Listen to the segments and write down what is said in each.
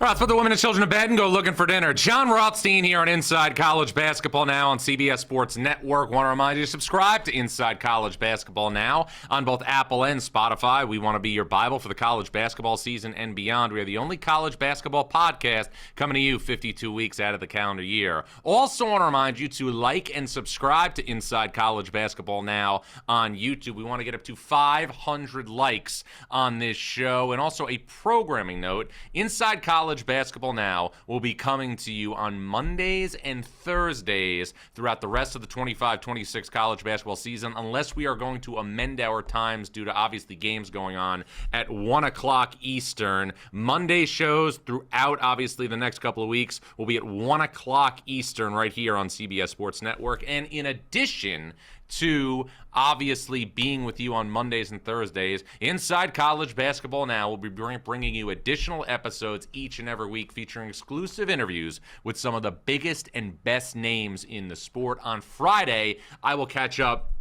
All right, let's put the women and children to bed and go looking for dinner. Jon Rothstein here on Inside College Basketball Now on CBS Sports Network. Want to remind you to subscribe to Inside College Basketball Now on both Apple and Spotify. We want to be your Bible for the college basketball season and beyond. We are the only college basketball podcast coming to you 52 weeks out of the calendar year. Also want to remind you to like and subscribe to Inside College Basketball Now on YouTube. We want to get up to 500 likes on this show. And also a programming note, Inside College Basketball Now will be coming to you on Mondays and Thursdays throughout the rest of the 25-26 college basketball season, unless we are going to amend our times due to obviously games going on at 1 o'clock Eastern. Monday shows throughout obviously the next couple of weeks will be at 1 o'clock Eastern right here on CBS Sports Network. And in addition to obviously being with you on Mondays and Thursdays, Inside College Basketball Now will be bringing you additional episodes each and every week featuring exclusive interviews with some of the biggest and best names in the sport. On Friday, I will catch up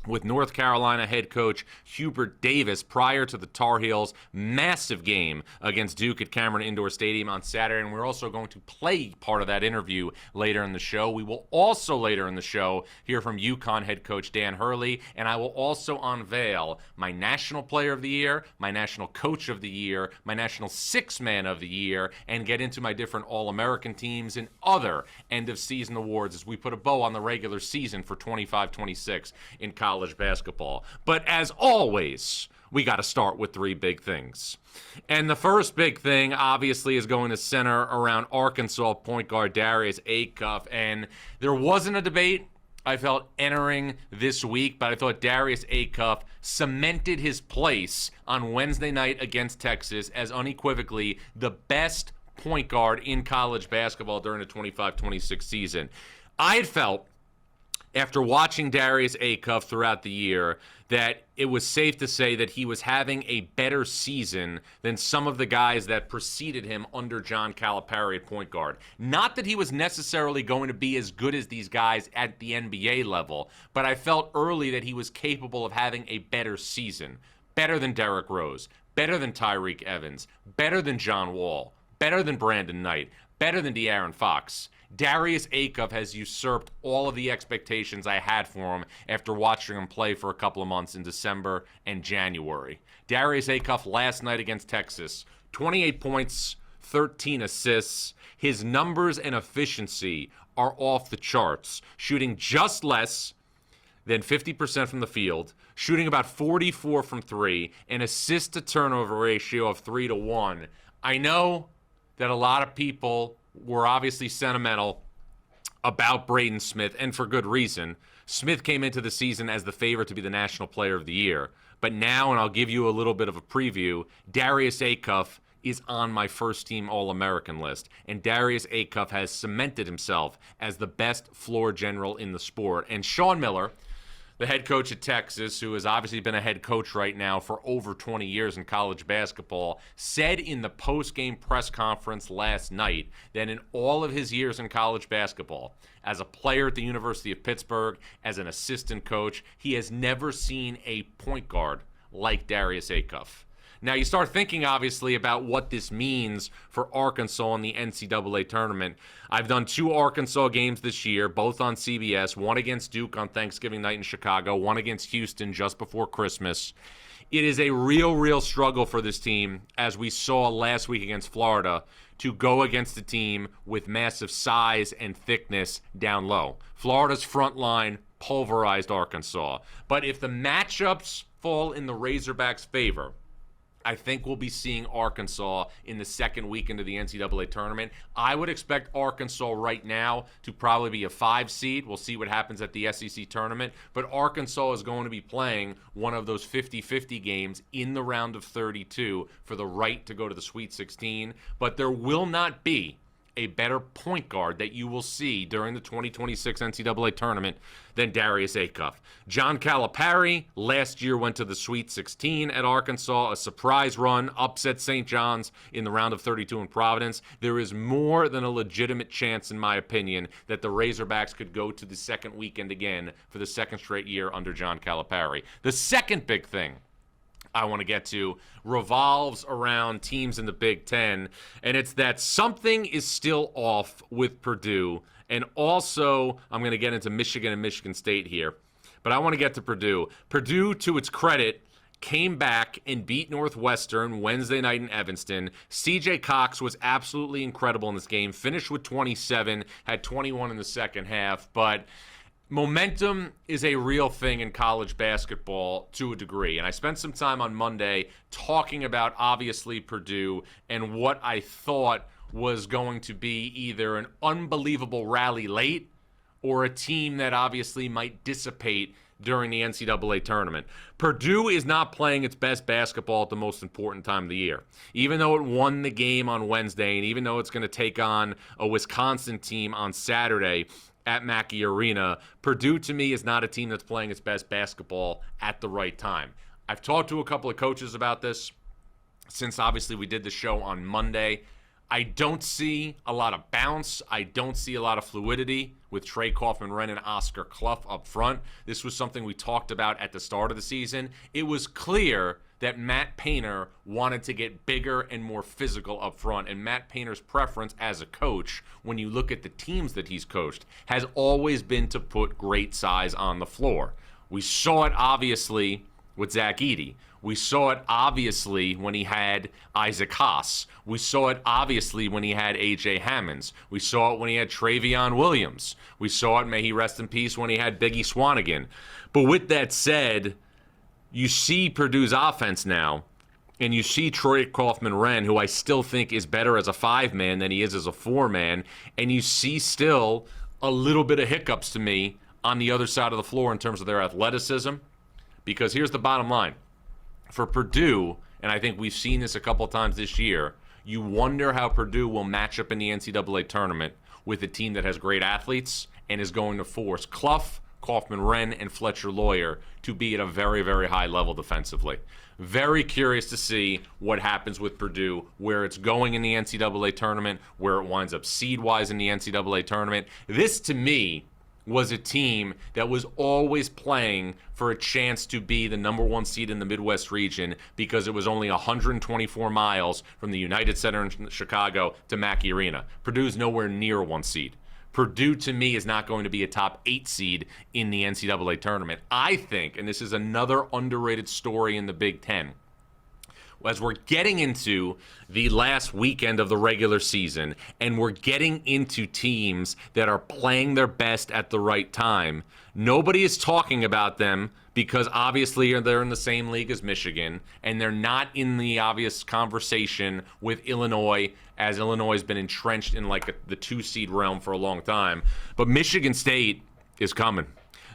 with North Carolina head coach Hubert Davis prior to the Tar Heels' massive game against Duke at Cameron Indoor Stadium on Saturday, and we're also going to play part of that interview later in the show. We will also later in the show hear from UConn head coach Dan Hurley, and I will also unveil my National Player of the Year, my National Coach of the Year, my National Six-Man of the Year, and get into my different All-American teams and other end-of-season awards as we put a bow on the regular season for 25-26 in college basketball. But as always, we got to start with three big things. And the first big thing, obviously, is going to center around Arkansas point guard Darius Acuff. And there wasn't a debate, I felt, entering this week, but I thought Darius Acuff cemented his place on Wednesday night against Texas as unequivocally the best point guard in college basketball during the 25-26 season. I had felt, after watching Darius Acuff throughout the year, that it was safe to say that he was having a better season than some of the guys that preceded him under John Calipari at point guard. Not that he was necessarily going to be as good as these guys at the NBA level, but I felt early that he was capable of having a better season. Better than Derrick Rose, better than Tyreek Evans, better than John Wall, better than Brandon Knight, better than De'Aaron Fox. Darius Acuff has usurped all of the expectations I had for him after watching him play for a couple of months in December and January. Darius Acuff last night against Texas, 28 points, 13 assists. His numbers and efficiency are off the charts, shooting just less than 50% from the field, shooting about 44 from three, an assist-to-turnover ratio of 3-1. I know that a lot of people were obviously sentimental about Braden Smith, and for good reason. Smith came into the season as the favorite to be the National Player of the Year. But now, and I'll give you a little bit of a preview, Darius Acuff is on my first-team All-American list. And Darius Acuff has cemented himself as the best floor general in the sport. And Sean Miller, the head coach at Texas, who has obviously been a head coach right now for over 20 years in college basketball, said in the post-game press conference last night that in all of his years in college basketball, as a player at the University of Pittsburgh, as an assistant coach, he has never seen a point guard like Darius Acuff. Now, you start thinking, obviously, about what this means for Arkansas in the NCAA tournament. I've done 2 Arkansas games this year, both on CBS, one against Duke on Thanksgiving night in Chicago, one against Houston just before Christmas. It is a real struggle for this team, as we saw last week against Florida, to go against a team with massive size and thickness down low. Florida's front line pulverized Arkansas. But if the matchups fall in the Razorbacks' favor, I think we'll be seeing Arkansas in the second weekend of the NCAA tournament. I would expect Arkansas right now to probably be a 5 seed. We'll see what happens at the SEC tournament. But Arkansas is going to be playing one of those 50-50 games in the round of 32 for the right to go to the Sweet 16. But there will not be a better point guard that you will see during the 2026 NCAA tournament than Darius Acuff. John Calipari last year went to the Sweet 16 at Arkansas, a surprise run, upset St. John's in the round of 32 in Providence. There is more than a legitimate chance, in my opinion, that the Razorbacks could go to the second weekend again for the second straight year under John Calipari. The second big thing I want to get to revolves around teams in the Big Ten, and it's that something is still off with Purdue, and also I'm going to get into Michigan and Michigan State here, but I want to get to Purdue. Purdue, to its credit, came back and beat Northwestern Wednesday night in Evanston. C.J. Cox was absolutely incredible in this game, finished with 27, had 21 in the second half, but momentum is a real thing in college basketball to a degree. And I spent some time on Monday talking about, obviously, Purdue and what I thought was going to be either an unbelievable rally late or a team that obviously might dissipate during the NCAA tournament. Purdue is not playing its best basketball at the most important time of the year. Even though it won the game on Wednesday, and even though it's going to take on a Wisconsin team on Saturday at Mackey Arena, Purdue, to me, is not a team that's playing its best basketball at the right time. I've talked to a couple of coaches about this since, obviously, we did the show on Monday. I don't see a lot of bounce. I don't see a lot of fluidity with Trey Kaufman-Renn and Oscar Clough up front. This was something we talked about at the start of the season. It was clear that Matt Painter wanted to get bigger and more physical up front, and Matt Painter's preference as a coach, when you look at the teams that he's coached, has always been to put great size on the floor. We saw it, obviously, with Zach Edey. We saw it, obviously, when he had Isaac Haas. We saw it, obviously, when he had A.J. Hammonds. We saw it when he had Travion Williams. We saw it, may he rest in peace, when he had Biggie Swanigan. But with that said, you see Purdue's offense now, and you see Trey Kaufman-Renn, who I still think is better as a five-man than he is as a four-man, and you see still a little bit of hiccups to me on the other side of the floor in terms of their athleticism, because here's the bottom line. For Purdue, and I think we've seen this a couple times this year, you wonder how Purdue will match up in the NCAA tournament with a team that has great athletes and is going to force Clough, Kaufman-Renn, and Fletcher Lawyer to be at a very, very high level defensively. Very curious to see what happens with Purdue, where it's going in the NCAA tournament, where it winds up seed-wise in the NCAA tournament. This, to me, was a team that was always playing for a chance to be the number one seed in the Midwest region because it was only 124 miles from the United Center in Chicago to Mackey Arena. Purdue's nowhere near one seed. Purdue, to me, is not going to be a top 8 seed in the NCAA tournament. I think, and this is another underrated story in the Big Ten, as we're getting into the last weekend of the regular season and we're getting into teams that are playing their best at the right time, nobody is talking about them because obviously they're in the same league as Michigan and they're not in the obvious conversation with Illinois, as Illinois has been entrenched in the 2-seed realm for a long time. But Michigan State is coming.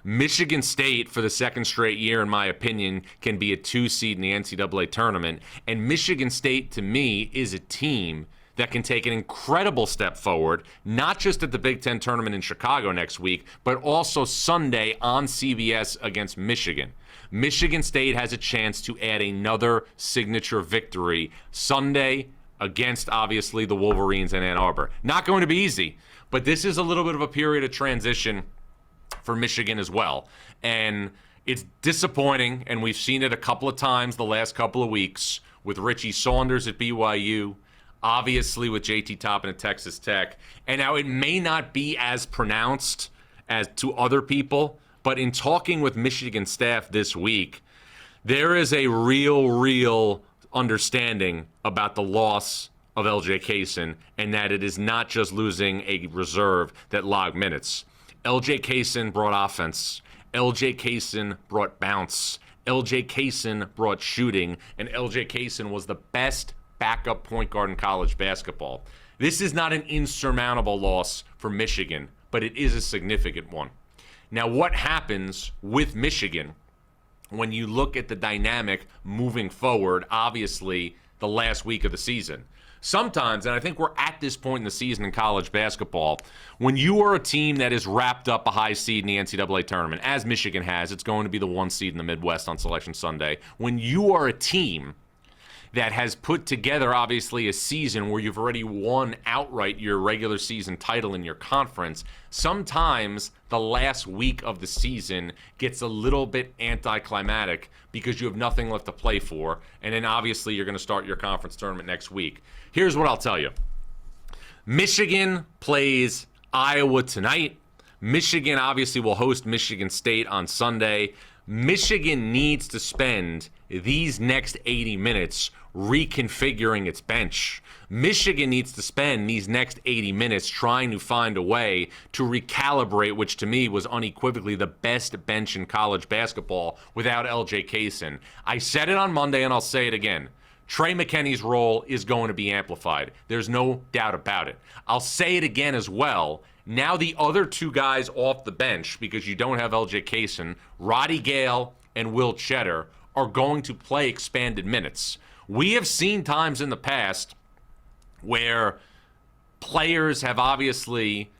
Michigan State, for the second straight year, in my opinion, can be a 2-seed in the NCAA tournament. And Michigan State, to me, is a team that can take an incredible step forward, not just at the Big Ten tournament in Chicago next week, but also Sunday on CBS against Michigan. Michigan State has a chance to add another signature victory Sunday against, obviously, the Wolverines in Ann Arbor. Not going to be easy, but this is a little bit of a period of transition for Michigan as well. And it's disappointing, and we've seen it a couple of times the last couple of weeks with Richie Saunders at BYU, obviously with JT Toppin at Texas Tech. And now it may not be as pronounced as to other people, but in talking with Michigan staff this week, there is a real understanding about the loss of LJ Kaysen and that it is not just losing a reserve that logged minutes. LJ Kaysen brought offense. LJ Kaysen brought bounce. LJ Kaysen brought shooting. And LJ Kaysen was the best backup point guard in college basketball. This is not an insurmountable loss for Michigan, but it is a significant one. Now, what happens with Michigan when you look at the dynamic moving forward, obviously, the last week of the season? Sometimes, and I think we're at this point in the season in college basketball, when you are a team that is wrapped up a high seed in the NCAA tournament, as Michigan has, it's going to be the 1 seed in the Midwest on Selection Sunday. When you are a team that has put together, obviously, a season where you've already won outright your regular season title in your conference, sometimes the last week of the season gets a little bit anticlimactic because you have nothing left to play for, and then obviously you're going to start your conference tournament next week. Here's what I'll tell you. Michigan plays Iowa tonight. Michigan obviously will host Michigan State on Sunday. Michigan needs to spend these next 80 minutes reconfiguring its bench. Michigan needs to spend these next 80 minutes trying to find a way to recalibrate, which to me was unequivocally the best bench in college basketball without LJ Kaysen. I said it on Monday and I'll say it again. Trey McKinney's role is going to be amplified. There's no doubt about it. I'll say it again as well. Now the other two guys off the bench, because you don't have LJ Kaysen, Roddy Gale and Will Cheddar, are going to play expanded minutes. We have seen times in the past where players have obviously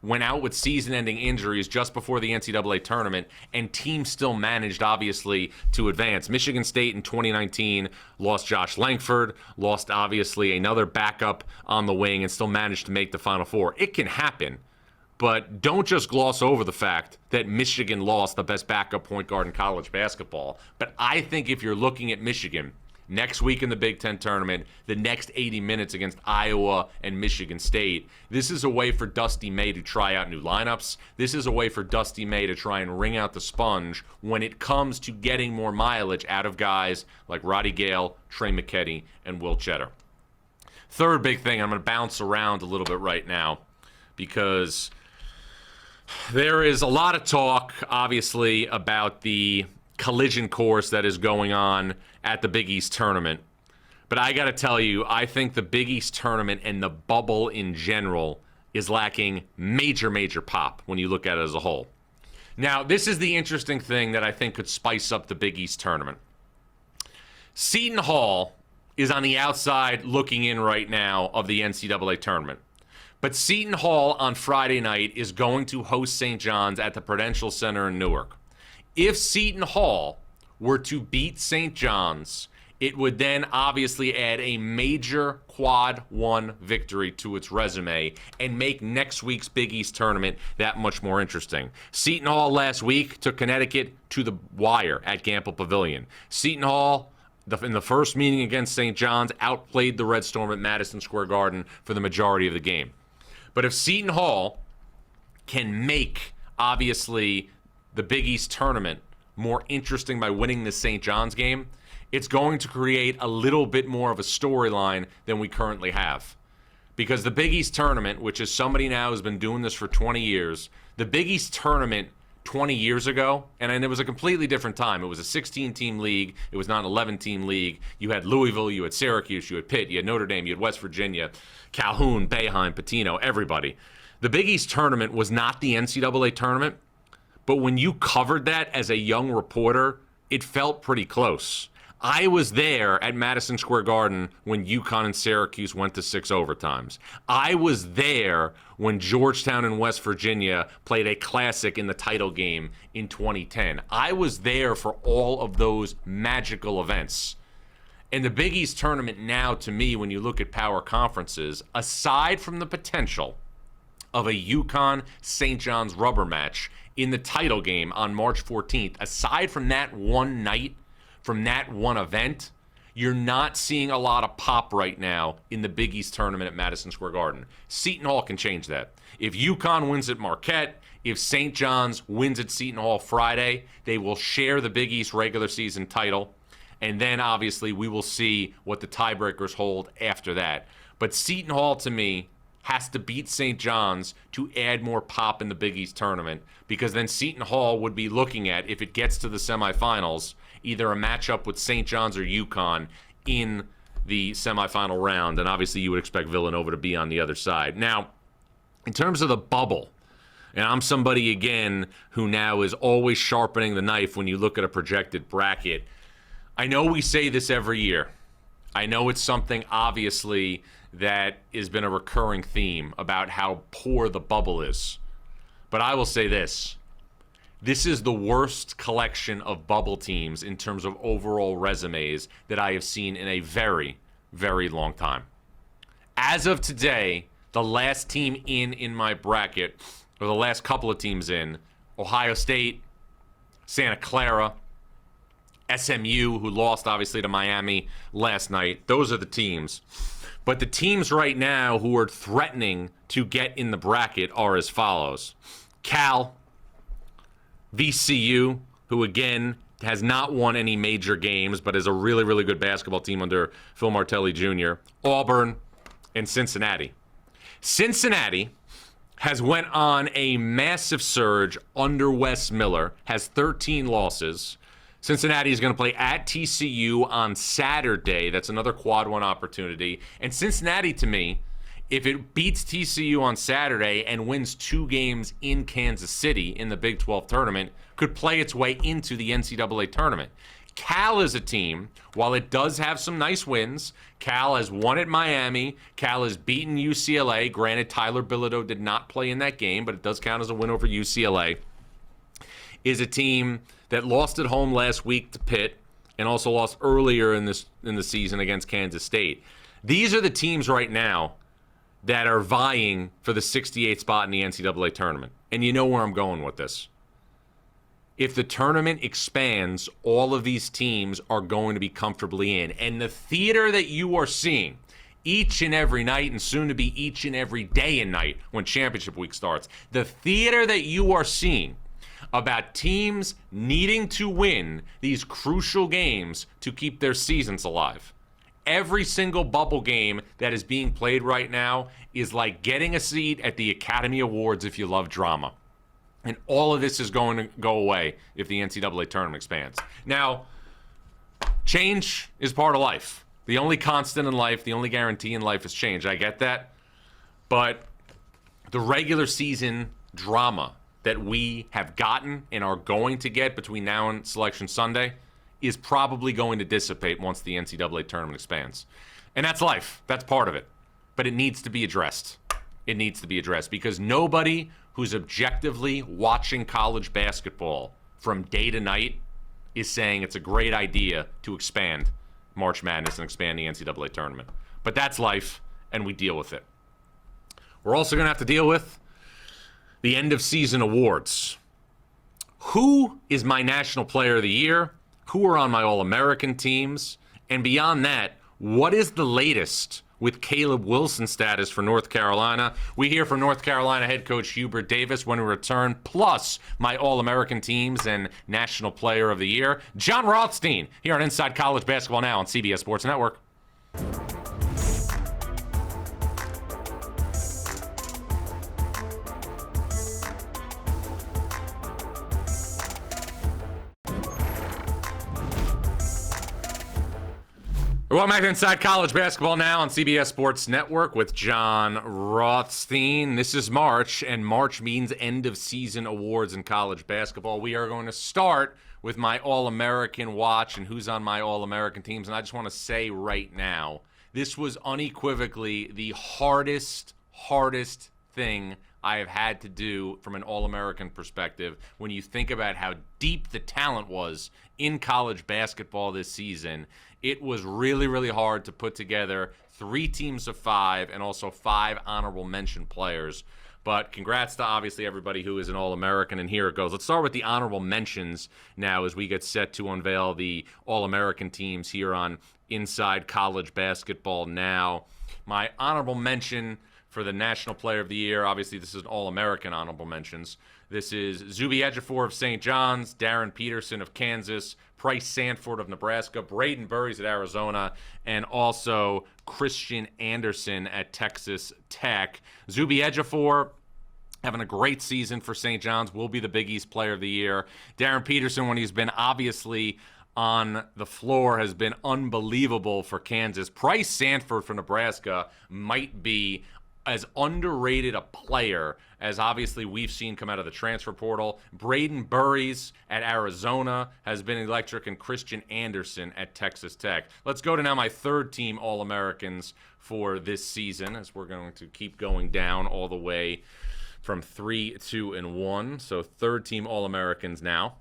went out with season-ending injuries just before the NCAA tournament, and teams still managed, obviously, to advance. Michigan State in 2019 lost Josh Langford, lost, obviously, another backup on the wing, and still managed to make the Final Four. It can happen, but don't just gloss over the fact that Michigan lost the best backup point guard in college basketball. But I think if you're looking at Michigan next week in the Big Ten tournament, the next 80 minutes against Iowa and Michigan State, this is a way for Dusty May to try out new lineups. This is a way for Dusty May to try and wring out the sponge when it comes to getting more mileage out of guys like Roddy Gale, Trey McKinney, and Will Cheddar. Third big thing, I'm going to bounce around a little bit right now because there is a lot of talk, obviously, about the collision course that is going on at the Big East tournament. But I got to tell you, I think the Big East tournament and the bubble in general is lacking major, major pop when you look at it as a whole. Now, this is the interesting thing that I think could spice up the Big East tournament. Seton Hall is on the outside looking in right now of the NCAA tournament. But Seton Hall on Friday night is going to host St. John's at the Prudential Center in Newark. If Seton Hall were to beat St. John's, it would then obviously add a major quad one victory to its resume and make next week's Big East tournament that much more interesting. Seton Hall last week took Connecticut to the wire at Gampel Pavilion. Seton Hall, in the first meeting against St. John's, outplayed the Red Storm at Madison Square Garden for the majority of the game. But if Seton Hall can make, obviously, the Big East tournament more interesting by winning the St. John's game, it's going to create a little bit more of a storyline than we currently have. Because the Big East tournament, which is somebody now who's been doing this for 20 years, the Big East tournament 20 years ago, and it was a completely different time. It was a 16-team league. It was not an 11-team league. You had Louisville, you had Syracuse, you had Pitt, you had Notre Dame, you had West Virginia, Calhoun, Boeheim, Pitino, everybody. The Big East tournament was not the NCAA tournament, but when you covered that as a young reporter, it felt pretty close. I was there at Madison Square Garden when UConn and Syracuse went to 6 overtimes. I was there when Georgetown and West Virginia played a classic in the title game in 2010. I was there for all of those magical events. And the Big East tournament now, to me, when you look at power conferences, aside from the potential of a UConn St. John's rubber match in the title game on March 14th, aside from that one night, from that one event, you're not seeing a lot of pop right now in the Big East tournament at Madison Square Garden. Seton Hall can change that. If UConn wins at Marquette, if St. John's wins at Seton Hall Friday, they will share the Big East regular season title. And then, obviously, we will see what the tiebreakers hold after that. But Seton Hall, to me, has to beat St. John's to add more pop in the Big East tournament, because then Seton Hall would be looking at, if it gets to the semifinals, either a matchup with St. John's or UConn in the semifinal round. And obviously you would expect Villanova to be on the other side. Now, in terms of the bubble, and I'm somebody, again, who now is always sharpening the knife when you look at a projected bracket. I know we say this every year. I know it's something, obviously, that has been a recurring theme about how poor the bubble is. But I will say this. This is the worst collection of bubble teams in terms of overall resumes that I have seen in a very, very long time. As of today, the last team in my bracket, or the last couple of teams in, Ohio State, Santa Clara, SMU, who lost obviously to Miami last night. Those are the teams. But the teams right now who are threatening to get in the bracket are as follows. Cal, VCU, who again has not won any major games, but is a really, really good basketball team under Phil Martelli Jr., Auburn, and Cincinnati. Cincinnati has went on a massive surge under Wes Miller, has 13 losses. Cincinnati is going to play at TCU on Saturday. That's another quad one opportunity. And Cincinnati, to me, if it beats TCU on Saturday and wins 2 games in Kansas City in the Big 12 tournament, could play its way into the NCAA tournament. Cal is a team, while it does have some nice wins, Cal has won at Miami, Cal has beaten UCLA. Granted, Tyler Bilodeau did not play in that game, but it does count as a win over UCLA. Is a team that lost at home last week to Pitt and also lost earlier in the season against Kansas State. These are the teams right now that are vying for the 68th spot in the NCAA tournament. And you know where I'm going with this. If the tournament expands, all of these teams are going to be comfortably in. And the theater that you are seeing each and every night, and soon to be each and every day and night when championship week starts, the theater that you are seeing about teams needing to win these crucial games to keep their seasons alive. Every single bubble game that is being played right now is like getting a seat at the Academy Awards if you love drama. And all of this is going to go away if the NCAA tournament expands. Now, change is part of life. The only constant in life, the only guarantee in life is change. I get that. But the regular season drama that we have gotten and are going to get between now and Selection Sunday is probably going to dissipate once the NCAA tournament expands. And that's life. That's part of it. But it needs to be addressed. It needs to be addressed because nobody who's objectively watching college basketball from day to night is saying it's a great idea to expand March Madness and expand the NCAA tournament. But that's life, and we deal with it. We're also going to have to deal with the end of season awards. Who is my National Player of the Year? Who are on my All-American teams? And beyond that, what is the latest with Caleb Wilson's status for North Carolina? We hear from North Carolina head coach Hubert Davis when we return, plus my All-American teams and National Player of the Year. Jon Rothstein here on Inside College Basketball Now on CBS Sports Network. Welcome back to Inside College Basketball Now on CBS Sports Network with Jon Rothstein. This is March, and March means end of season awards in college basketball. We are going to start with my All-American watch and who's on my All-American teams. And I just want to say right now, this was unequivocally the hardest thing I have had to do from an All-American perspective when you think about how deep the talent was in college basketball this season. It was really, really hard to put together 3 teams of 5 and also 5 honorable mention players. But congrats to obviously everybody who is an All-American, and here it goes. Let's start with the honorable mentions now as we get set to unveil the All-American teams here on Inside College Basketball Now. My honorable mention for the National Player of the Year, obviously this is an All-American honorable mentions. This is Zuby Ejiofor of St. John's, Darren Peterson of Kansas, Price Sanford of Nebraska, Braden Burries at Arizona, and also Christian Anderson at Texas Tech. Zuby Ejiofor having a great season for St. John's, will be the Big East Player of the Year. Darren Peterson, when he's been obviously on the floor, has been unbelievable for Kansas. Price Sanford for Nebraska might be as underrated a player as obviously we've seen come out of the transfer portal. Braden Burries at Arizona has been electric, and Christian Anderson at Texas Tech. Let's go to now my third team All-Americans for this season, as we're going to keep going down all the way from 3-2-1. So third-team All-Americans now.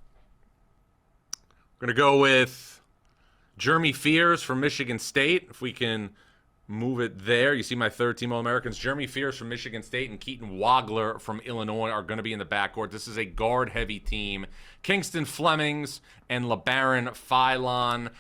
We're going to go with Jeremy Fears from Michigan State, if we can move it there. You see my third-team All-Americans. Jeremy Fears from Michigan State and Keaton Wagler from Illinois are going to be in the backcourt. This is a guard-heavy team. Kingston Flemings and LeBaron Philon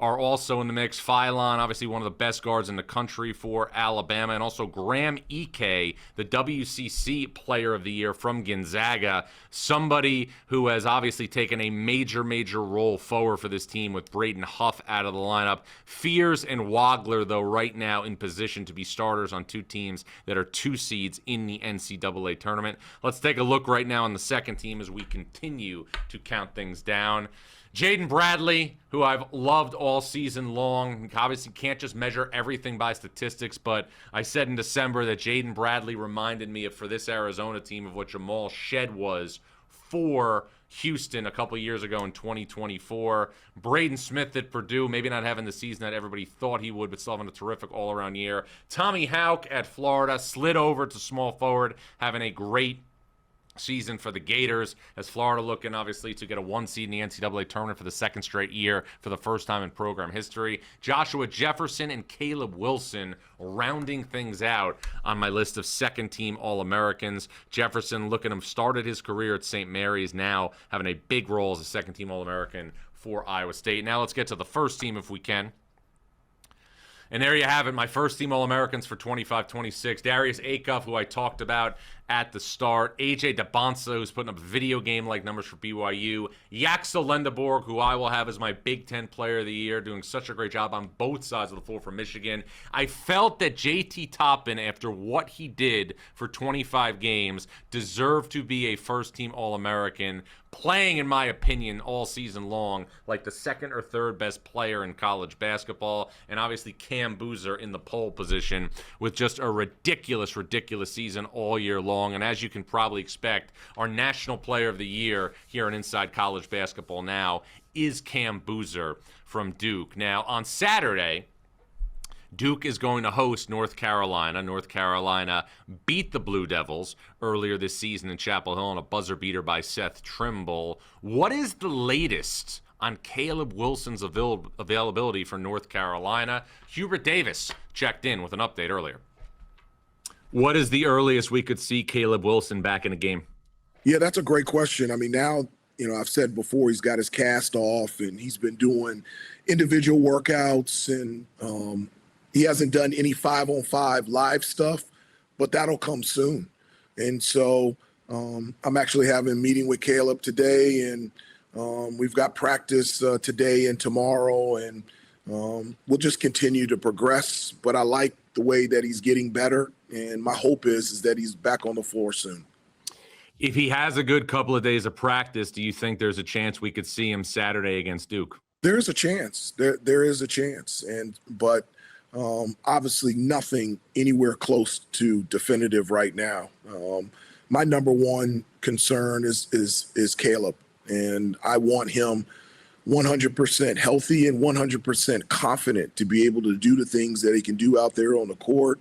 are also in the mix. Philon, obviously one of the best guards in the country for Alabama, and also Graham Ike, the WCC Player of the Year from Gonzaga, somebody who has obviously taken a major role forward for this team with Braden Huff out of the lineup. Fears and Wagler, though, right now in position to be starters on two teams that are 2 seeds in the NCAA tournament. Let's take a look right now on the second team as we continue to count things down. Jaden Bradley, who I've loved all season long. Obviously can't just measure everything by statistics, but I said in December that Jaden Bradley reminded me of, for this Arizona team, of what Jamal Shed was for Houston a couple years ago in 2024. Braden Smith at Purdue, maybe not having the season that everybody thought he would, but still having a terrific all-around year. Tommy Houck at Florida, slid over to small forward, having a great season for the Gators, as Florida looking obviously to get a 1 seed in the NCAA tournament for the second straight year for the first time in program history. Joshua Jefferson and Caleb Wilson rounding things out on my list of second team All-Americans. Jefferson, looking to have started his career at St. Mary's, now having a big role as a second team All-American for Iowa State. Now let's get to the first team if we can. And there you have it, my first team All-Americans for 25-26. Darius Acuff, who I talked about at the start. A.J. DeBonsa, who's putting up video game-like numbers for BYU. Yaxel Lendeborg, who I will have as my Big Ten Player of the Year, doing such a great job on both sides of the floor for Michigan. I felt that J.T. Toppin, after what he did for 25 games, deserved to be a first-team All-American, playing, in my opinion, all season long like the second or third best player in college basketball, and obviously Cam Boozer in the pole position with just a ridiculous season all year long. And as you can probably expect, our National Player of the Year here on Inside College Basketball Now is Cam Boozer from Duke. Now, on Saturday, Duke is going to host North Carolina. North Carolina beat the Blue Devils earlier this season in Chapel Hill on a buzzer beater by Seth Trimble. What is the latest on Caleb Wilson's availability for North Carolina? Hubert Davis checked in with an update earlier. What is the earliest we could see Caleb Wilson back in a game? Yeah, that's a great question. I mean, now, I've said before, he's got his cast off and he's been doing individual workouts, and he hasn't done any 5-on-5 live stuff, but that'll come soon. And so I'm actually having a meeting with Caleb today, and we've got practice today and tomorrow, and we'll just continue to progress. But I like the way that he's getting better, and my hope is that he's back on the floor soon. If he has a good couple of days of practice, do you think there's a chance we could see him Saturday against Duke? There's a chance. There is a chance, but obviously nothing anywhere close to definitive right now. My number one concern is Caleb, and I want him 100% healthy and 100% confident to be able to do the things that he can do out there on the court.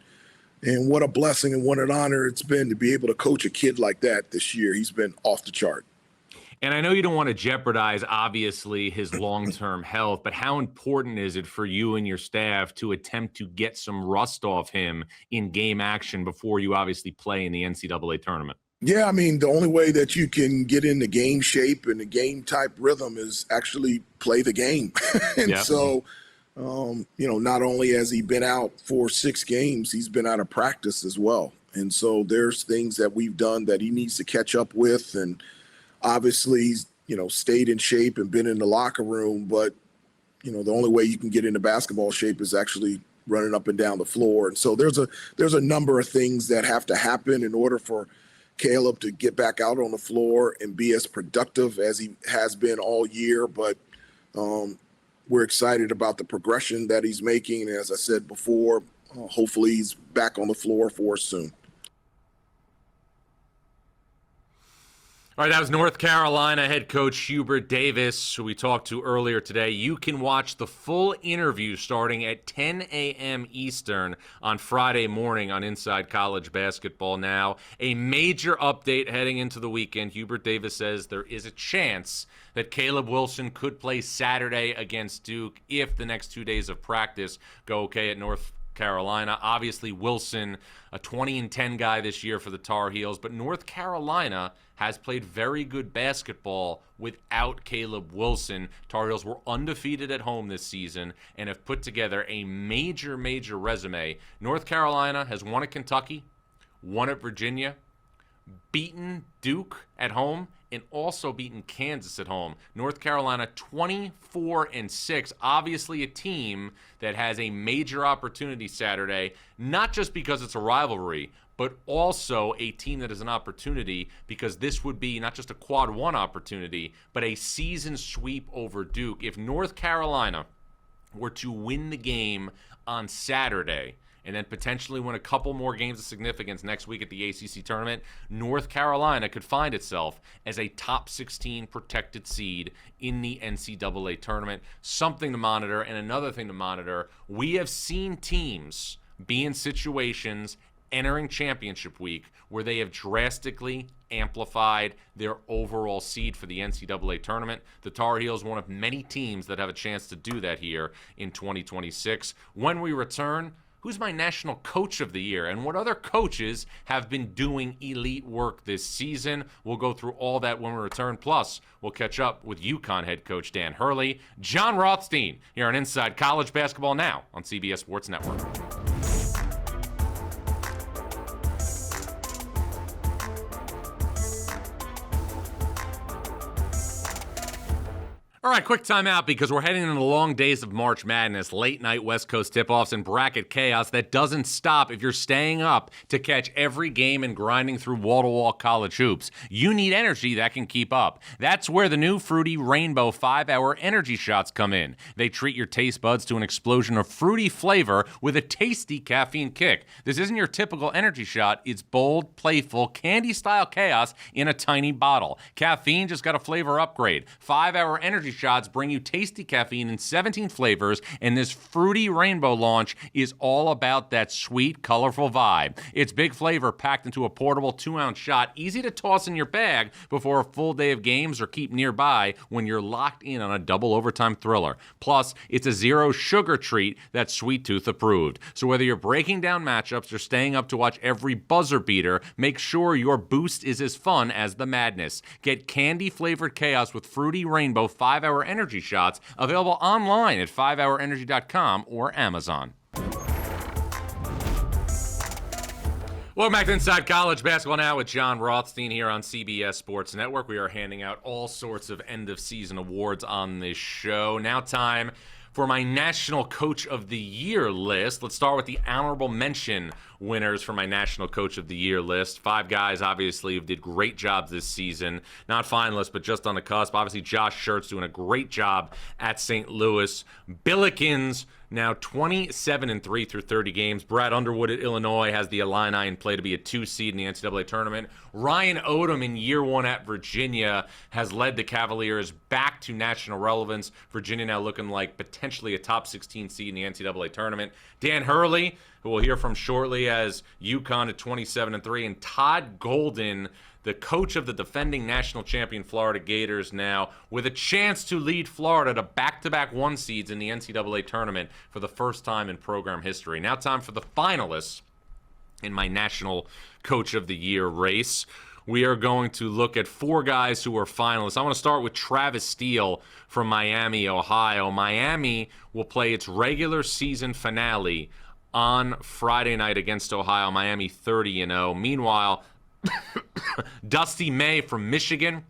And what a blessing and what an honor it's been to be able to coach a kid like that this year. He's been off the chart. And I know you don't want to jeopardize, obviously, his long-term health, but how important is it for you and your staff to attempt to get some rust off him in game action before you obviously play in the NCAA tournament? Yeah, I mean, the only way that you can get into game shape and the game type rhythm is actually play the game. And yep. So, not only has he been out for 6 games, he's been out of practice as well. And so there's things that we've done that he needs to catch up with. And obviously he's, stayed in shape and been in the locker room. But, the only way you can get into basketball shape is actually running up and down the floor. And so there's a number of things that have to happen in order for Caleb to get back out on the floor and be as productive as he has been all year. But we're excited about the progression that he's making. And as I said before, hopefully he's back on the floor for us soon. All right, that was North Carolina head coach Hubert Davis, who we talked to earlier today. You can watch the full interview starting at 10 a.m. Eastern on Friday morning on Inside College Basketball Now. A major update heading into the weekend. Hubert Davis says there is a chance that Caleb Wilson could play Saturday against Duke if the next 2 days of practice go okay at North Carolina. Obviously, Wilson, a 20-10 guy this year for the Tar Heels, but North Carolina has played very good basketball without Caleb Wilson. Tar Heels were undefeated at home this season and have put together a major resume. North Carolina has won at Kentucky, won at Virginia, beaten Duke at home, and also beaten Kansas at home. North Carolina 24-6, obviously a team that has a major opportunity Saturday, not just because it's a rivalry, but also a team that is an opportunity because this would be not just a quad one opportunity, but a season sweep over Duke. If North Carolina were to win the game on Saturday and then potentially win a couple more games of significance next week at the ACC tournament, North Carolina could find itself as a top 16 protected seed in the NCAA tournament. Something to monitor. And another thing to monitor, we have seen teams be in situations entering championship week where they have drastically amplified their overall seed for the NCAA tournament. The Tar Heels, one of many teams that have a chance to do that here in 2026. When we return, who's my national coach of the year and what other coaches have been doing elite work this season? We'll go through all that when we return. Plus, we'll catch up with UConn head coach Dan Hurley, Jon Rothstein here on Inside College Basketball Now on CBS Sports Network. All right, quick timeout because we're heading into the long days of March Madness, late night West Coast tip-offs and bracket chaos that doesn't stop if you're staying up to catch every game and grinding through wall-to-wall college hoops. You need energy that can keep up. That's where the new Fruity Rainbow 5-Hour Energy Shots come in. They treat your taste buds to an explosion of fruity flavor with a tasty caffeine kick. This isn't your typical energy shot. It's bold, playful, candy-style chaos in a tiny bottle. Caffeine just got a flavor upgrade. 5-Hour Energy Shots bring you tasty caffeine in 17 flavors, and this Fruity Rainbow launch is all about that sweet, colorful vibe. It's big flavor packed into a portable 2-ounce shot, easy to toss in your bag before a full day of games or keep nearby when you're locked in on a double overtime thriller. Plus, it's a zero sugar treat that's Sweet Tooth approved. So whether you're breaking down matchups or staying up to watch every buzzer beater, make sure your boost is as fun as the madness. Get candy-flavored chaos with Fruity Rainbow 5-Hour Energy Shots, available online at 5hourenergy.com or Amazon. Welcome back to Inside College Basketball Now with Jon Rothstein here on CBS Sports Network. We are handing out all sorts of end-of-season awards on this show. Now time for my National Coach of the Year list. Let's start with the honorable mention winners for my National Coach of the Year list. 5 guys, obviously, who did great jobs this season. Not finalists, but just on the cusp. Obviously, Josh Schertz doing a great job at St. Louis. Billikens, now 27-3 through 30 games. Brad Underwood at Illinois has the Illini in play to be a 2 seed in the NCAA tournament. Ryan Odom in year 1 at Virginia has led the Cavaliers back to national relevance. Virginia now looking like potentially a top 16 seed in the NCAA tournament. Dan Hurley, who we'll hear from shortly, as UConn at 27-3, and Todd Golden, the coach of the defending national champion Florida Gators, now with a chance to lead Florida to back-to-back 1 seeds in the NCAA tournament for the first time in program history. Now time for the finalists in my National Coach of the Year race. We are going to look at 4 guys who are finalists. I want to start with Travis Steele from Miami, Ohio. Miami will play its regular season finale on Friday night against Ohio. Miami 30-0. Meanwhile, Dusty May from Michigan,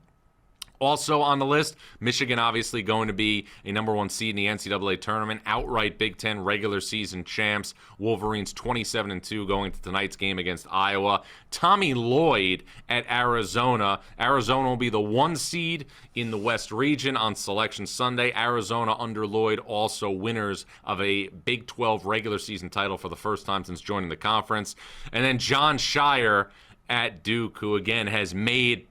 also on the list. Michigan obviously going to be a number 1 seed in the NCAA tournament. Outright Big Ten regular season champs. Wolverines 27-2 going to tonight's game against Iowa. Tommy Lloyd at Arizona. Arizona will be the 1 seed in the West region on Selection Sunday. Arizona under Lloyd also winners of a Big 12 regular season title for the first time since joining the conference. And then John Shire at Duke, who again has made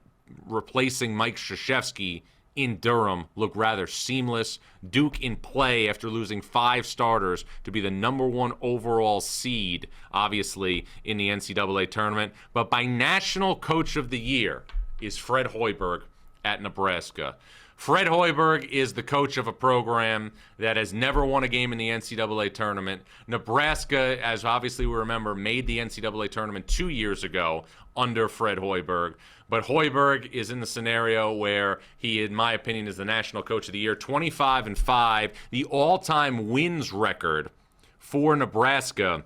replacing Mike Krzyzewski in Durham look rather seamless. Duke in play after losing 5 starters to be the number 1 overall seed, obviously, in the NCAA tournament. But by National Coach of the Year is Fred Hoiberg at Nebraska. Fred Hoiberg is the coach of a program that has never won a game in the NCAA tournament. Nebraska, as obviously we remember, made the NCAA tournament 2 years ago under Fred Hoiberg. But Hoiberg is in the scenario where he, in my opinion, is the National Coach of the Year. 25-5. The all-time wins record for Nebraska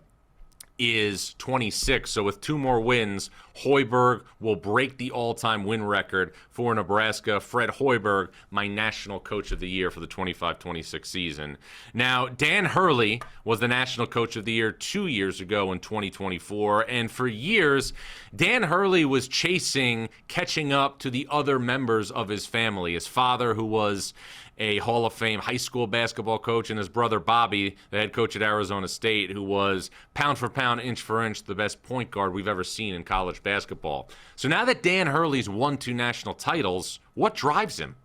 is 26. So with 2 more wins, Hoiberg will break the all-time win record for Nebraska. Fred Hoiberg, my National Coach of the Year for the 25-26 season. Now, Dan Hurley was the National Coach of the Year 2 years ago in 2024, and for years, Dan Hurley was catching up to the other members of his family. His father, who was a Hall of Fame high school basketball coach, and his brother Bobby, the head coach at Arizona State, who was pound for pound, inch for inch, the best point guard we've ever seen in college basketball. So now that Dan Hurley's won 2 national titles, what drives him?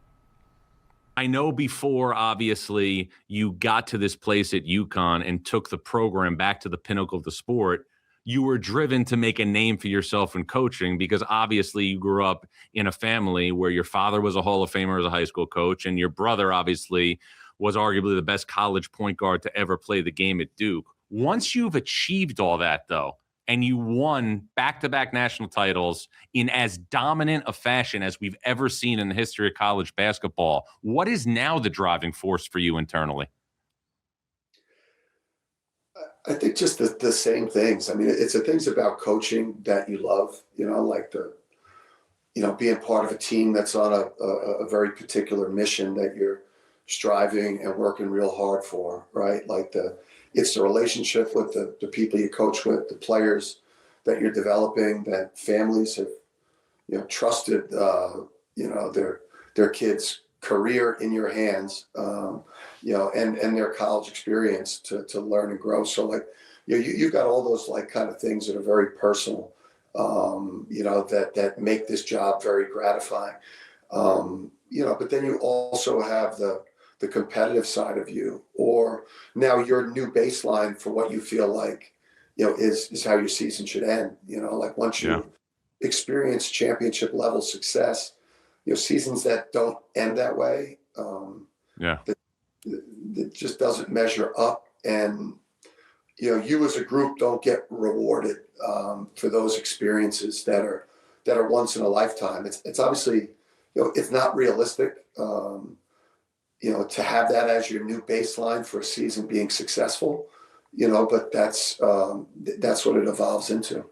I know before, obviously, you got to this place at UConn and took the program back to the pinnacle of the sport, you were driven to make a name for yourself in coaching because obviously you grew up in a family where your father was a Hall of Famer as a high school coach, and your brother obviously was arguably the best college point guard to ever play the game at Duke. Once you've achieved all that, though, and you won back-to-back national titles in as dominant a fashion as we've ever seen in the history of college basketball, what is now the driving force for you internally? I think just the same things. I mean, it's the things about coaching that you love, like being part of a team that's on a very particular mission that you're striving and working real hard for, right? Like it's the relationship with the people you coach with, the players that you're developing, that families have, trusted, their kids' career in your hands, and their college experience to learn and grow. So you've got all those kind of things that are very personal, that make this job very gratifying. But then you also have the competitive side of you, or now your new baseline for what you feel like, is how your season should end. Once you experience championship level success, seasons that don't end that way, it just doesn't measure up, and you as a group don't get rewarded for those experiences that are once in a lifetime. It's obviously it's not realistic to have that as your new baseline for a season being successful, but that's what it evolves into.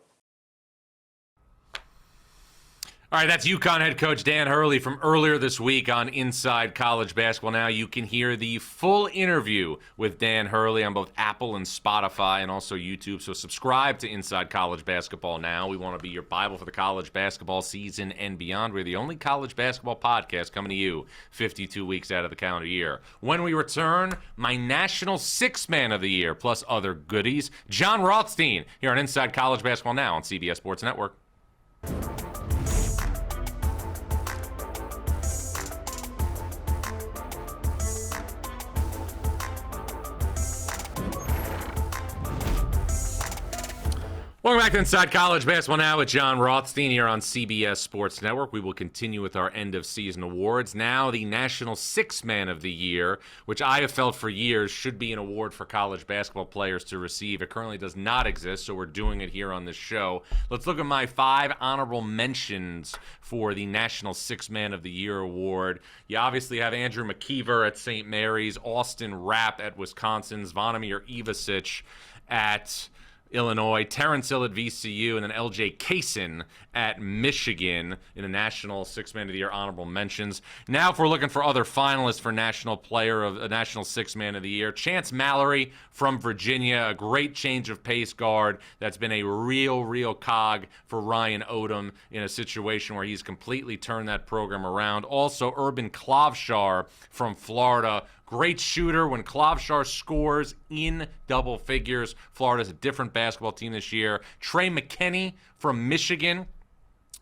All right, that's UConn head coach Dan Hurley from earlier this week on Inside College Basketball Now. You can hear the full interview with Dan Hurley on both Apple and Spotify and also YouTube. So subscribe to Inside College Basketball Now. We want to be your Bible for the college basketball season and beyond. We're the only college basketball podcast coming to you 52 weeks out of the calendar year. When we return, my National Sixth Man of the Year, plus other goodies, Jon Rothstein, here on Inside College Basketball Now on CBS Sports Network. Welcome back to Inside College Basketball Now with Jon Rothstein here on CBS Sports Network. We will continue with our end-of-season awards. Now the National Sixth Man of the Year, which I have felt for years should be an award for college basketball players to receive. It currently does not exist, so we're doing it here on this show. Let's look at my 5 honorable mentions for the National Sixth Man of the Year award. You obviously have Andrew McKeever at St. Mary's, Austin Rapp at Wisconsin, Zvonimir Ivasic at Illinois, Terrence Hill at VCU, and then L.J. Kaysen at Michigan in the National Sixth Man of the Year honorable mentions. Now, if we're looking for other finalists for National Sixth Man of the Year, Chance Mallory from Virginia, a great change of pace guard that's been a real cog for Ryan Odom in a situation where he's completely turned that program around. Also, Urban Klavshar from Florida. Great shooter when Klavshar scores in double figures. Florida's a different basketball team this year. Trey McKinney from Michigan.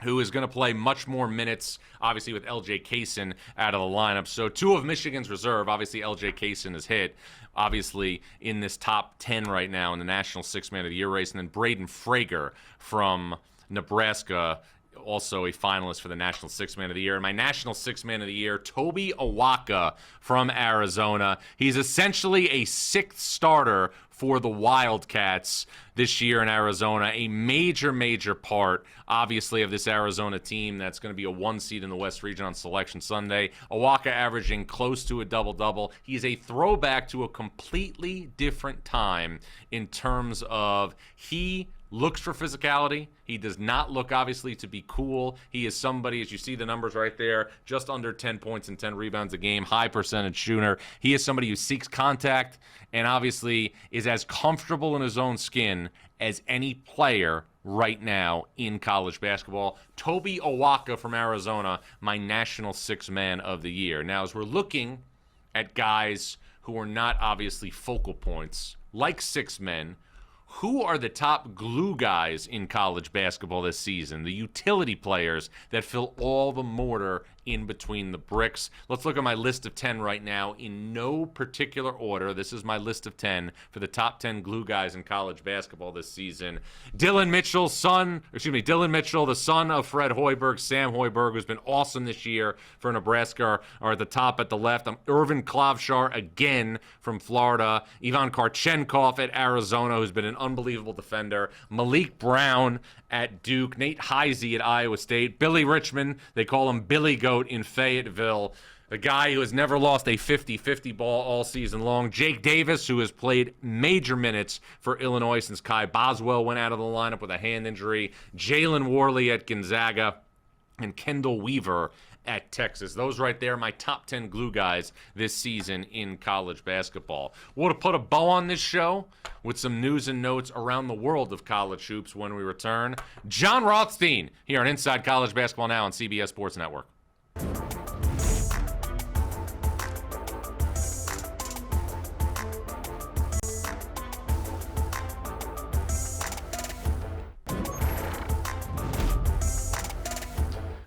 who is going to play much more minutes, obviously, with L.J. Kaysen out of the lineup. So two of Michigan's reserve, obviously L.J. Kaysen is hit, obviously in this top 10 right now in the National Sixth Man of the Year race. And then Braden Frager from Nebraska, also a finalist for the National Sixth Man of the Year. And my National Sixth Man of the Year, Toby Awaka from Arizona. He's essentially a sixth starter for the Wildcats this year in Arizona. A major, major part, obviously, of this Arizona team that's going to be a 1 seed in the West Region on Selection Sunday. Awaka averaging close to a double-double. He's a throwback to a completely different time in terms of he looks for physicality. He does not look, obviously, to be cool. He is somebody, as you see the numbers right there, just under 10 points and 10 rebounds a game, high percentage shooter. He is somebody who seeks contact and obviously is as comfortable in his own skin as any player right now in college basketball. Toby Awaka from Arizona, my National Sixth Man of the Year. Now, as we're looking at guys who are not obviously focal points, like six men, who are the top glue guys in college basketball this season? The utility players that fill all the mortar in between the bricks. Let's look at my list of 10 right now in no particular order. This is my list of 10 for the top 10 glue guys in college basketball this season. Dylan Mitchell, the son of Fred Hoiberg, Sam Hoiberg, who's been awesome this year for Nebraska, are at the top at the left. Irvin Klavshar again from Florida. Ivan Karchenkov at Arizona, who's been an unbelievable defender. Malik Brown at Duke. Nate Heisey at Iowa State. Billy Richmond, they call him Billy Goat in Fayetteville. The guy who has never lost a 50-50 ball all season long. Jake Davis, who has played major minutes for Illinois since Kai Boswell went out of the lineup with a hand injury. Jalen Worley at Gonzaga. And Kendall Weaver at Texas. Those right there, my top 10 glue guys this season in college basketball. We'll put a bow on this show with some news and notes around the world of college hoops when we return. Jon Rothstein here on Inside College Basketball Now on CBS Sports Network.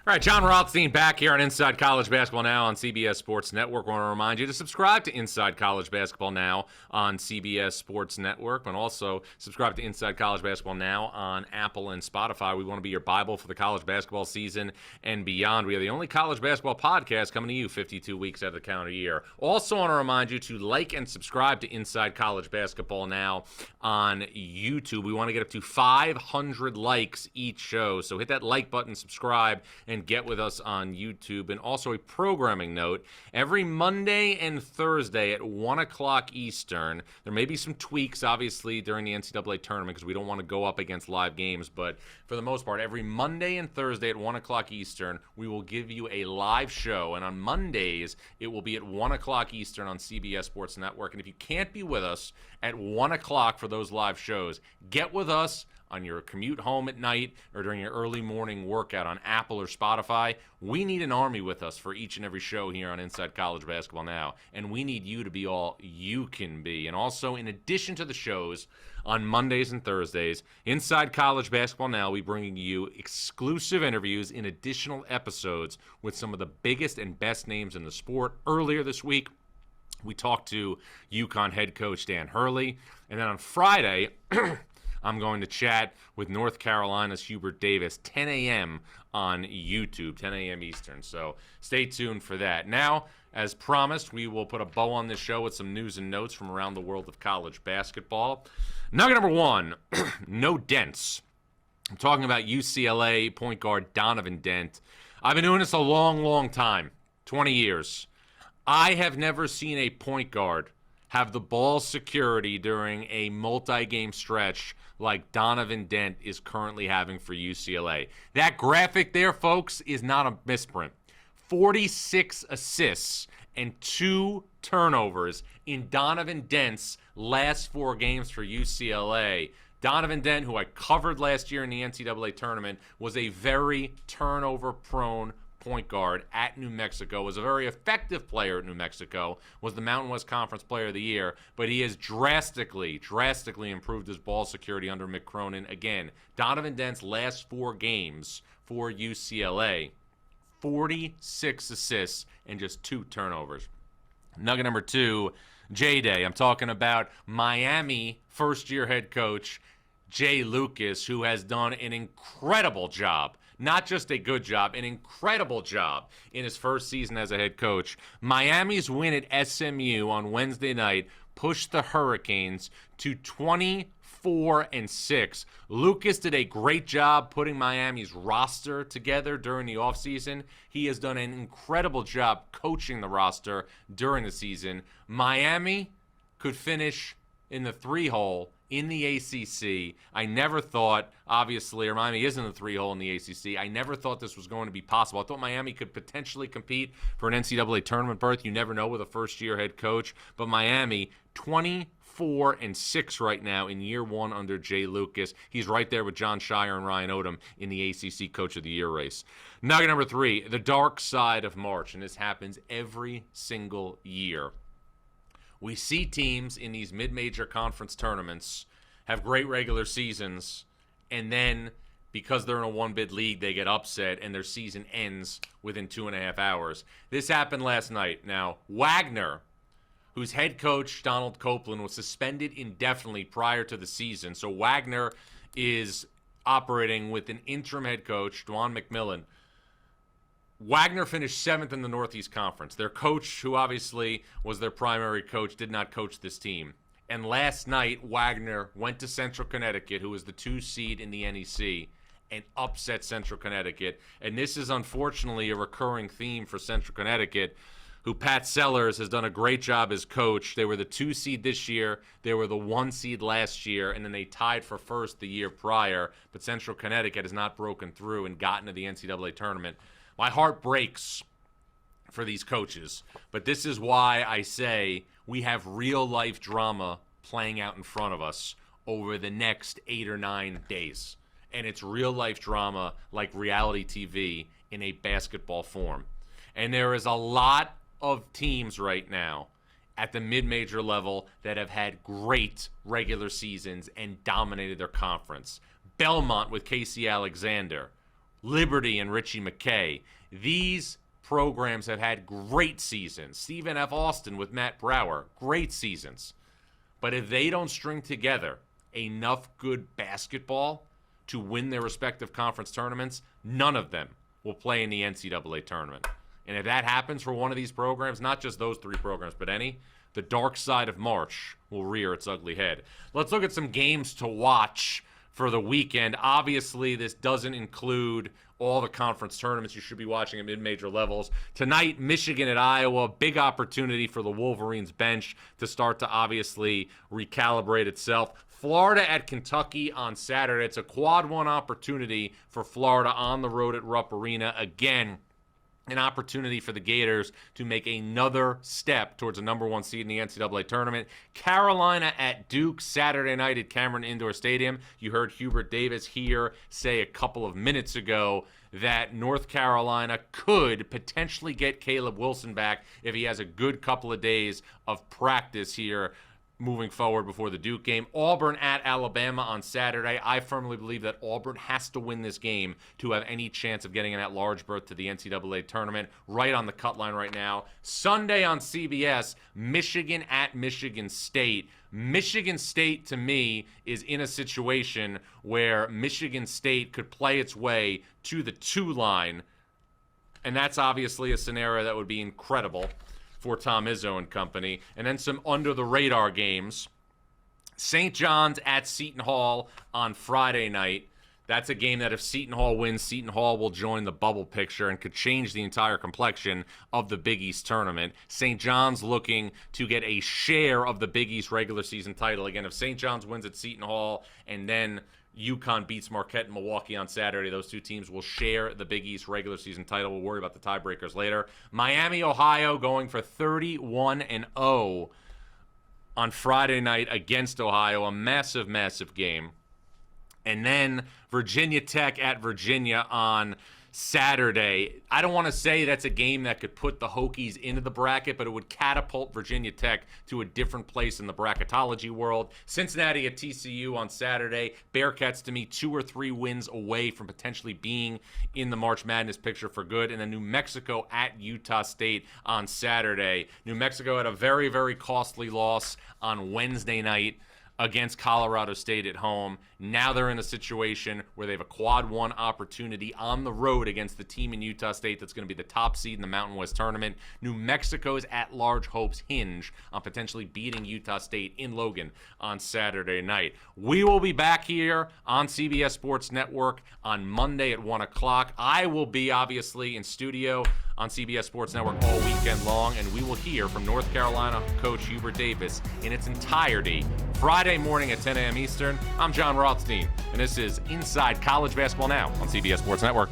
All right, Jon Rothstein back here on Inside College Basketball Now on CBS Sports Network. I want to remind you to subscribe to Inside College Basketball Now on CBS Sports Network, and also subscribe to Inside College Basketball Now on Apple and Spotify. We want to be your Bible for the college basketball season and beyond. We are the only college basketball podcast coming to you 52 weeks out of the calendar year. Also want to remind you to like and subscribe to Inside College Basketball Now on YouTube. We want to get up to 500 likes each show, so hit that like button, subscribe, and get with us on YouTube. And also a programming note, every Monday and Thursday at 1 o'clock Eastern, there may be some tweaks, obviously, during the NCAA tournament because we don't want to go up against live games, but for the most part, every Monday and Thursday at 1 o'clock Eastern, we will give you a live show. And on Mondays, it will be at 1 o'clock Eastern on CBS Sports Network. And if you can't be with us at 1 o'clock for those live shows, get with us on your commute home at night or during your early morning workout on Apple or Spotify. We need an army with us for each and every show here on Inside College Basketball Now, and we need you to be all you can be. And also, in addition to the shows on Mondays and Thursdays, Inside College Basketball Now, we bringing you exclusive interviews in additional episodes with some of the biggest and best names in the sport. Earlier this week, we talked to UConn head coach Dan Hurley, and then on Friday, I'm going to chat with North Carolina's Hubert Davis, 10 a.m. on YouTube, 10 a.m. Eastern. So stay tuned for that. Now, as promised, we will put a bow on this show with some news and notes from around the world of college basketball. Nugget number one, no Dents. I'm talking about UCLA point guard Donovan Dent. I've been doing this a long, long time, 20 years. I have never seen a point guard have the ball security during a multi-game stretch like Donovan Dent is currently having for UCLA. That graphic there, folks, is not a misprint. 46 assists and 2 turnovers in Donovan Dent's last 4 games for UCLA. Donovan Dent, who I covered last year in the NCAA tournament, was a very turnover-prone point guard at New Mexico, was a very effective player at New Mexico, was the Mountain West Conference Player of the Year, but he has drastically improved his ball security under Mick Cronin. Again, Donovan Dent's last 4 games for UCLA, 46 assists and just 2 turnovers. Nugget number 2, J-Day. I'm talking about Miami first-year head coach Jay Lucas, who has done an incredible job, not just a good job, an incredible job in his first season as a head coach. Miami's win at SMU on Wednesday night pushed the Hurricanes to 24-6. Lucas did a great job putting Miami's roster together during the offseason. He has done an incredible job coaching the roster during the season. Miami could finish in the 3-hole in the ACC. I never thought, obviously, or Miami is in the 3-hole in the ACC. I never thought this was going to be possible. I thought Miami could potentially compete for an NCAA tournament berth. You never know with a first-year head coach. But Miami, 24-6 right now in year 1 under Jay Lucas. He's right there with Jon Scheyer and Ryan Odom in the ACC Coach of the Year race. Nugget number 3, the dark side of March, and this happens every single year. We see teams in these mid-major conference tournaments have great regular seasons, and then because they're in a one-bid league, they get upset, and their season ends within 2.5 hours. This happened last night. Now, Wagner, whose head coach, Donald Copeland, was suspended indefinitely prior to the season. So Wagner is operating with an interim head coach, Dwan McMillan. Wagner finished 7th in the Northeast Conference. Their coach, who obviously was their primary coach, did not coach this team. And last night, Wagner went to Central Connecticut, who was the 2 seed in the NEC, and upset Central Connecticut. And this is unfortunately a recurring theme for Central Connecticut, who Pat Sellers has done a great job as coach. They were the 2 seed this year. They were the 1 seed last year, and then they tied for first the year prior. But Central Connecticut has not broken through and gotten to the NCAA tournament. My heart breaks for these coaches, but this is why I say we have real-life drama playing out in front of us over the next 8 or 9 days. And it's real-life drama like reality TV in a basketball form. And there is a lot of teams right now at the mid-major level that have had great regular seasons and dominated their conference. Belmont with Casey Alexander, Liberty and Richie McKay. These programs have had great seasons. Stephen F. Austin with Matt Brower, great seasons. But if they don't string together enough good basketball to win their respective conference tournaments, none of them will play in the NCAA tournament. And if that happens for one of these programs, not just those 3 programs, but any, the dark side of March will rear its ugly head. Let's look at some games to watch for the weekend. Obviously, this doesn't include all the conference tournaments you should be watching at mid-major levels. Tonight, Michigan at Iowa, big opportunity for the Wolverines bench to start to obviously recalibrate itself. Florida at Kentucky on Saturday. It's a quad 1 opportunity for Florida on the road at Rupp Arena. Again, an opportunity for the Gators to make another step towards a number 1 seed in the NCAA tournament. Carolina at Duke Saturday night at Cameron Indoor Stadium. You heard Hubert Davis here say a couple of minutes ago that North Carolina could potentially get Caleb Wilson back if he has a good couple of days of practice here moving forward before the Duke game. Auburn at Alabama on Saturday. I firmly believe that Auburn has to win this game to have any chance of getting an at-large berth to the NCAA tournament. Right on the cut line right now. Sunday on CBS, Michigan at Michigan State. Michigan State, to me, is in a situation where Michigan State could play its way to the 2 line, and that's obviously a scenario that would be incredible for Tom Izzo and company. And then some under-the-radar games. St. John's at Seton Hall on Friday night. That's a game that if Seton Hall wins, Seton Hall will join the bubble picture and could change the entire complexion of the Big East tournament. St. John's looking to get a share of the Big East regular season title. Again, if St. John's wins at Seton Hall and then UConn beats Marquette and Milwaukee on Saturday, those 2 teams will share the Big East regular season title. We'll worry about the tiebreakers later. Miami, Ohio going for 31-0 on Friday night against Ohio. A massive, massive game. And then Virginia Tech at Virginia on Saturday. I don't want to say that's a game that could put the Hokies into the bracket, but it would catapult Virginia Tech to a different place in the bracketology world. Cincinnati at TCU on Saturday. Bearcats, to me, 2 or 3 wins away from potentially being in the March Madness picture for good. And then New Mexico at Utah State on Saturday. New Mexico had a very, very costly loss on Wednesday night against Colorado State at home. Now they're in a situation where they have a quad 1 opportunity on the road against the team in Utah State that's going to be the top seed in the Mountain West tournament. New Mexico's at-large hopes hinge on potentially beating Utah State in Logan on Saturday night. We will be back here on CBS Sports Network on Monday at 1 o'clock. I will be obviously in studio on CBS Sports Network all weekend long, and we will hear from North Carolina coach Hubert Davis in its entirety Friday morning at 10 a.m. Eastern. I'm Jon Rothstein, and this is Inside College Basketball Now on CBS Sports Network.